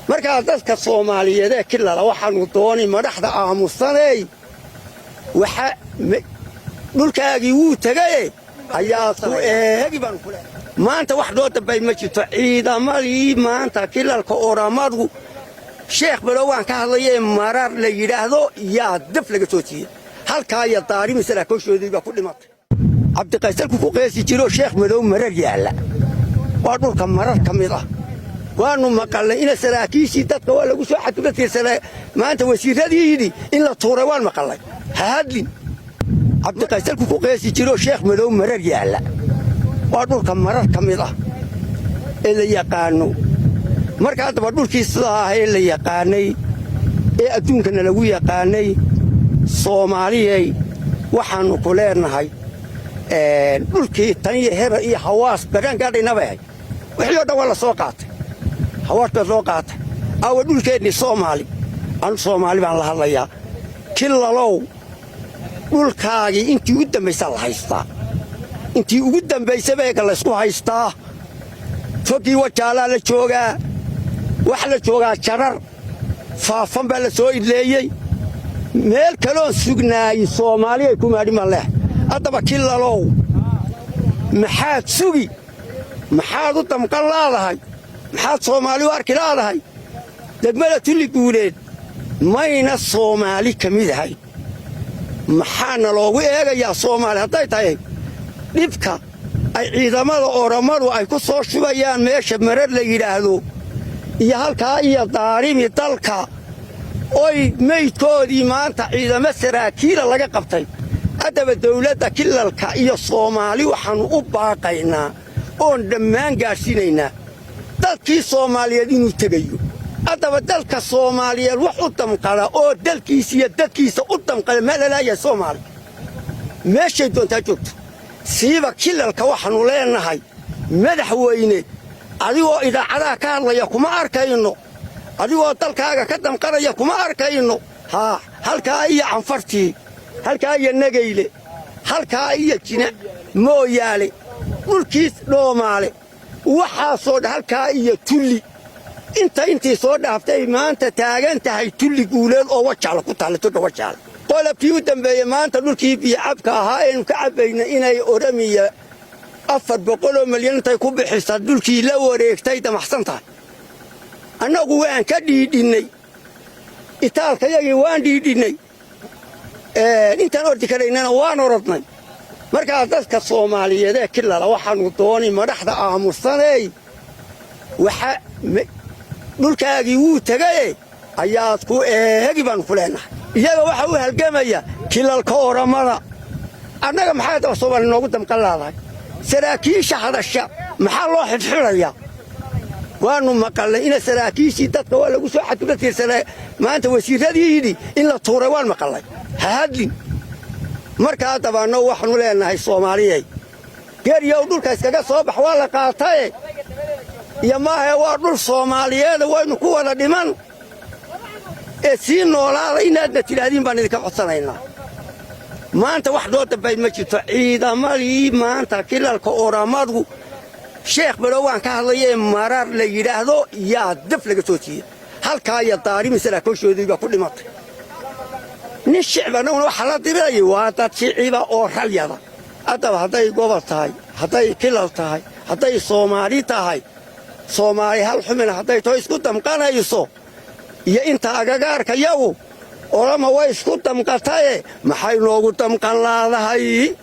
markaa dadka Soomaaliyeed ee kilala waxaanu doonay madaxda aamusanay waxa dhulkaagii wuu tagay ayaa ku eegi baan ku leeyahay maanta wax loo dabay ma jirto ciidamadii maanta kilalka oramadu sheekh balowaan ka hadlayay marar la yiraahdo yaa daf laga soo tiiyay halka ay daarimi saraakooshoodii ba ku dhimatay cabdiqaysal ku qeesi jiro sheekh madow marar yaala waa dhulka marar kamid ah waanu maqalnay in saraakiishii dadka waa lagu soo xadgudubtay maanta wasiiradii in la tuuray waan maqalnay hadlin cabdiqaysal ku qeesi jiro sheekh madow marar yaala waa dhulka marar kamid ah ee la yaqaano marka hadaba dhulkii sidaa ah ee la yaqaanay ee adduunkana lagu yaqaanay Soomaaliyay waxaanu ku leenahay dhulkii tan iyo hera iyo hawaas badan gaadhinabay wixii oo dhan waa la soo qaatay hawaasta soo qaatay aw dhulkeedii Soomaali baan la hadlayaa kilalow dhulkaagii intii u dambaysay la haystaa intii ugu dambaysay beega la isku haystaa fogii wajaala la joogaa wax la joogaa jarar faafan baa la soo idleeyay meel kale oo sugnaay Soomaaliya ku maadhima leh adaba kilalow maxaad sugi maxaad u damqan laadahay maxaad Soomaali u arki laadahay degmada Tulli Guuleed mayna Soomaali kamid ahay maxaana loogu eegayaa Soomaali haday tahay dhibka ay ciidamada oramadu ay ku soo shubayaan meesha marar la yiraahdo iyo halka iyo daarimi dalka oy meydkoodii maanta ciidamada saraakiil laga qabtay adaba dawladda kilalka iyo Soomaali waxaanu u baaqaynaa oo dhammaan gaarsiinaynaa dadkii Soomaaliyeed inuu tagayo adaba dalka Soomaaliyeed wax u damqala oo dalkiisa iyo dadkiisa u damqala meel la yahay Soomaali meeshay doontaa joogto siiba kilalka waxaanu leenahay madaxweyne adigoo idaacadaha ka hadlaya kuma arkayno adigoo dalkaaga ka damqanaya kuma arkayno halkaa iyo canfartii halkaa iyo Nageyle halkaa iyo Jina Mooyaale dhulkiis Dhoomaale waxaasoo halkaa iyo Tulli intii soo dhaaftay maanta taagan tahay Tulli Guuleed oo wajaal ku taalato wajaal qolabkii u dambeeyay maanta dhulkii biicabka ahaa ee ka cabayna inay oramiya 400 milyan tay ku bixisa dhulkii la wareegtay damaxsantahay annagu waan ka dhiidinay itaalkayagii waan dhiidinay intaan ordi karaynana waan orodnay markaa dadka Soomaaliyeed ee kilala waxaanu doonay madaxda aamusanay waxa dhulkaagii wuu tagay ayaa ku eegi baan ku leenahay iyaga waxa uu halgamaya kilalka oramada annaga maxay daba Soomaali noogu damqan laadahay saraakiisha hadasha maxaa loo xidhxidhaya waanu maqalnay in saraakiishii dadka waa lagu soo xadgudubtay maanta wasiiradii in la tuuray waan maqalnay hadlin markaa dabaano waxaanu leenahay Soomaaliyay geeriyow dhulka iskaga soo bax waa la qaatay iyo maahe waa dhul Soomaaliyeed waynu ku wada dhiman ee si noolaada inaad tiraahdiin baan idinka codsanaynaa maanta wax loo dabay ma jirto ciidamadii maanta kilalka oramadu sheekh balowaan ka hadlayay marar la yiraahdo yaa daf laga soo tiiyay halka ay daarimi saraakooshoodii ba ku dhimatay nin shicbana waxa la diray waa dad shiciba oo ralyada adaba haday gobol tahay haday kilal tahay haday Soomaali tahay Soomaali hal xumin haday too isku damqanayso iyo inta agagaarka yagu orama way isku damqatay maxay loogu damqan laadahay